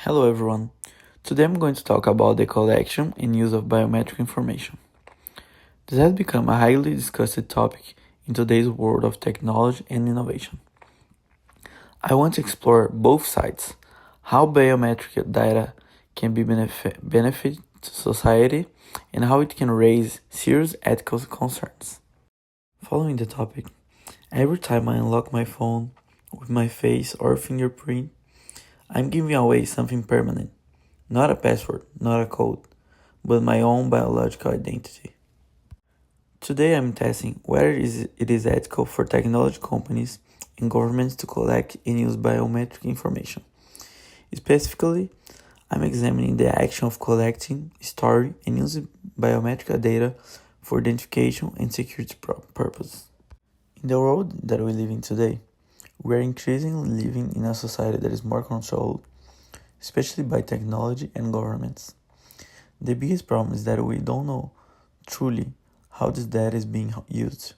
Hello everyone. Today I'm going to talk about the collection and use of biometric information. This has become a highly discussed topic in today's world of technology and innovation. I want to explore both sides, how biometric data can be benefit to society and how it can raise serious ethical concerns. Following the topic, every time I unlock my phone with my face or fingerprint, I'm giving away something permanent. Not a password, not a code, but my own biological identity. Today I'm testing whether it is ethical for technology companies and governments to collect and use biometric information. Specifically, I'm examining the action of collecting, storing, and using biometric data for identification and security purposes. In the world that we live in today, we are increasingly living in a society that is more controlled, especially by technology and governments. The biggest problem is that we don't know truly how this data is being used,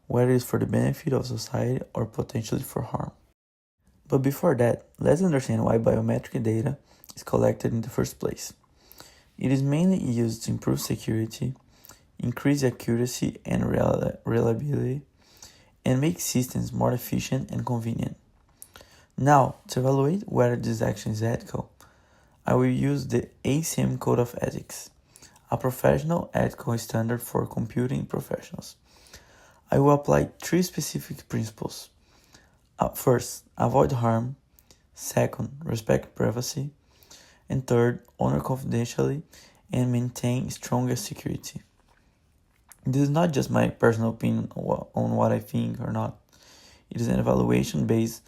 whether it's for the benefit of society or potentially for harm. But before that, let's understand why biometric data is collected in the first place. It is mainly used to improve security, increase accuracy and reliability, and make systems more efficient and convenient. Now, to evaluate whether this action is ethical, I will use the ACM Code of Ethics, a professional ethical standard for computing professionals. I will apply three specific principles. First, avoid harm. Second, respect privacy. And third, honor confidentiality and maintain strongest security. This is not just my personal opinion on what I think or not. It is an evaluation based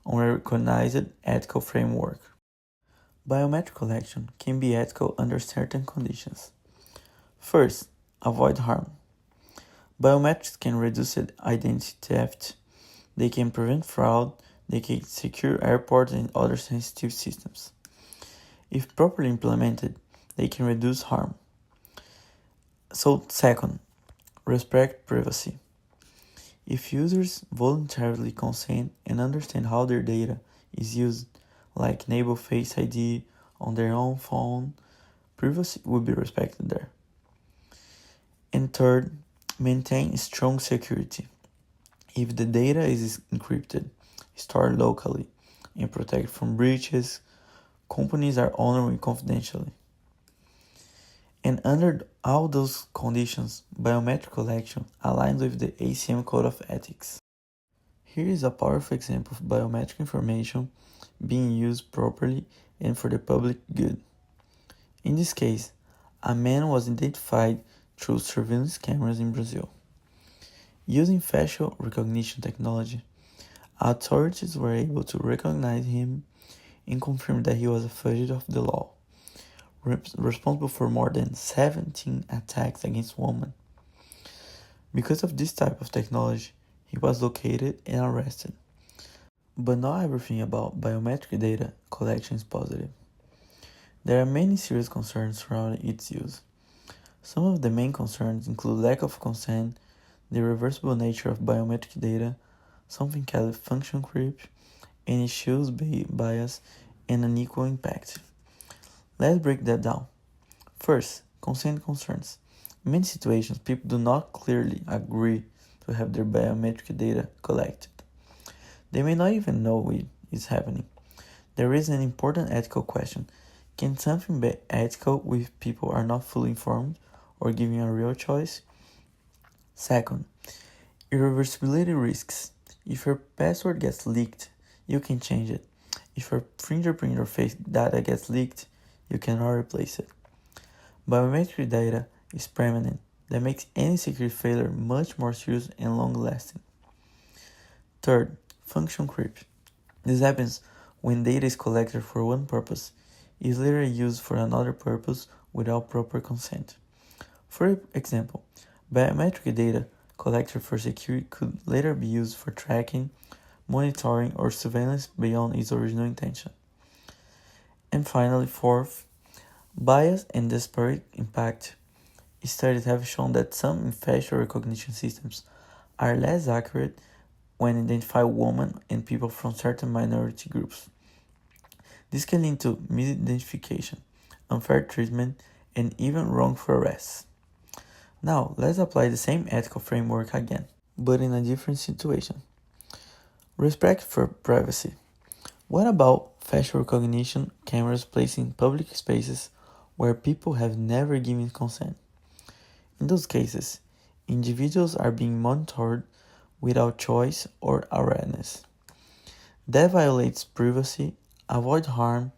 on a recognized ethical framework. Biometric collection can be ethical under certain conditions. First, avoid harm. Biometrics can reduce identity theft, they can prevent fraud, they can secure airports and other sensitive systems. If properly implemented, they can reduce harm. So, second, respect privacy. If users voluntarily consent and understand how their data is used, like enable Face ID on their own phone, privacy will be respected there. And third, maintain strong security. If the data is encrypted, stored locally, and protected from breaches, companies are honoring confidentially. And under all those conditions, biometric collection aligns with the ACM Code of Ethics. Here is a powerful example of biometric information being used properly and for the public good. In this case, a man was identified through surveillance cameras in Brazil. Using facial recognition technology, authorities were able to recognize him and confirm that he was a fugitive of the law, responsible for more than 17 attacks against women. Because of this type of technology, he was located and arrested. But not everything about biometric data collection is positive. There are many serious concerns surrounding its use. Some of the main concerns include lack of consent, the reversible nature of biometric data, something called function creep, and issues bias and unequal impact. Let's break that down. First, consent concerns. In many situations, people do not clearly agree to have their biometric data collected. They may not even know it is happening. There is an important ethical question. Can something be ethical if people are not fully informed or given a real choice? Second, irreversibility risks. If your password gets leaked, you can change it. If your fingerprint or face data gets leaked, you cannot replace it. Biometric data is permanent. That makes any security failure much more serious and long-lasting. Third, function creep. This happens when data is collected for one purpose, is later used for another purpose without proper consent. For example, biometric data collected for security could later be used for tracking, monitoring, or surveillance beyond its original intention. And finally, fourth, bias and disparate impact. Studies have shown that some facial recognition systems are less accurate when identifying women and people from certain minority groups. This can lead to misidentification, unfair treatment, and even wrongful arrests. Now, let's apply the same ethical framework again, but in a different situation. Respect for privacy. What about facial recognition cameras placed in public spaces where people have never given consent? In those cases, individuals are being monitored without choice or awareness. That violates privacy, avoid harm.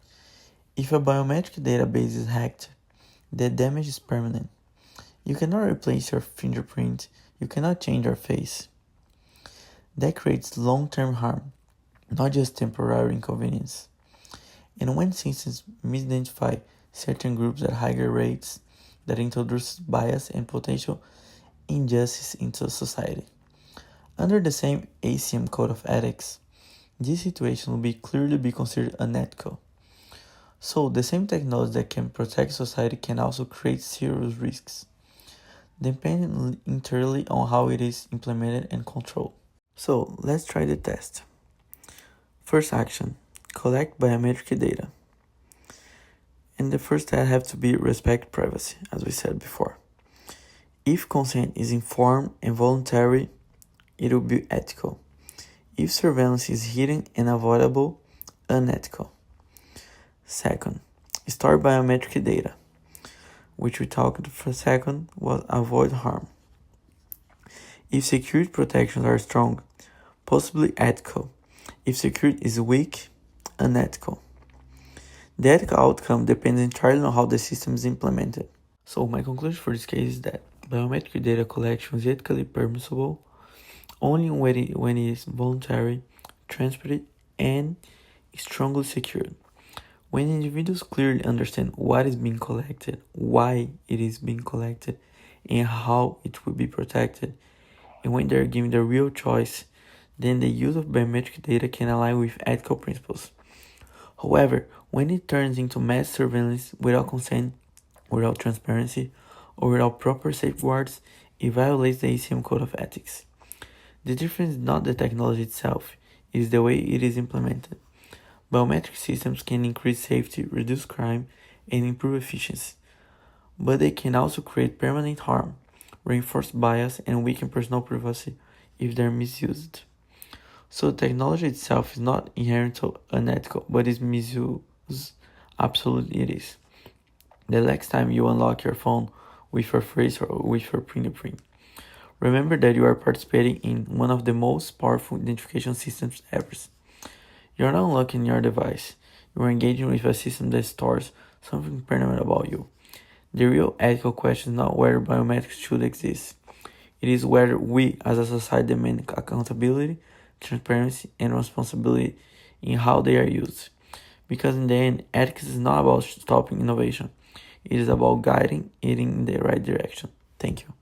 If a biometric database is hacked, the damage is permanent. You cannot replace your fingerprint, you cannot change your face. That creates long-term harm, not just temporary inconvenience. And when systems misidentify certain groups at higher rates, that introduces bias and potential injustice into society. Under the same ACM Code of Ethics, this situation will clearly be considered unethical. So, the same technology that can protect society can also create serious risks, depending entirely on how it is implemented and controlled. So, let's try the test. First action, collect biometric data. And the first step have to be respect privacy, as we said before. If consent is informed and voluntary, it will be ethical. If surveillance is hidden and avoidable, unethical. Second, store biometric data, which we talked for a second, was avoid harm. If security protections are strong, possibly ethical. If security is weak, unethical. The ethical outcome depends entirely on how the system is implemented. So my conclusion for this case is that biometric data collection is ethically permissible only when it is voluntary, transparent, and strongly secured. When individuals clearly understand what is being collected, why it is being collected, and how it will be protected, and when they are given the real choice, then the use of biometric data can align with ethical principles. However, when it turns into mass surveillance without consent, without transparency, or without proper safeguards, it violates the ACM Code of Ethics. The difference is not the technology itself, it is the way it is implemented. Biometric systems can increase safety, reduce crime, and improve efficiency, but they can also create permanent harm, reinforce bias, and weaken personal privacy if they're misused. So technology itself is not inherently unethical, but its misuse, absolutely it is. The next time you unlock your phone with your face or with your fingerprint, remember that you are participating in one of the most powerful identification systems ever. You're not unlocking your device, you are engaging with a system that stores something permanent about you. The real ethical question is not whether biometrics should exist. It is whether we as a society demand accountability, transparency, and responsibility in how they are used. Because in the end, ethics is not about stopping innovation. It is about guiding it in the right direction. Thank you.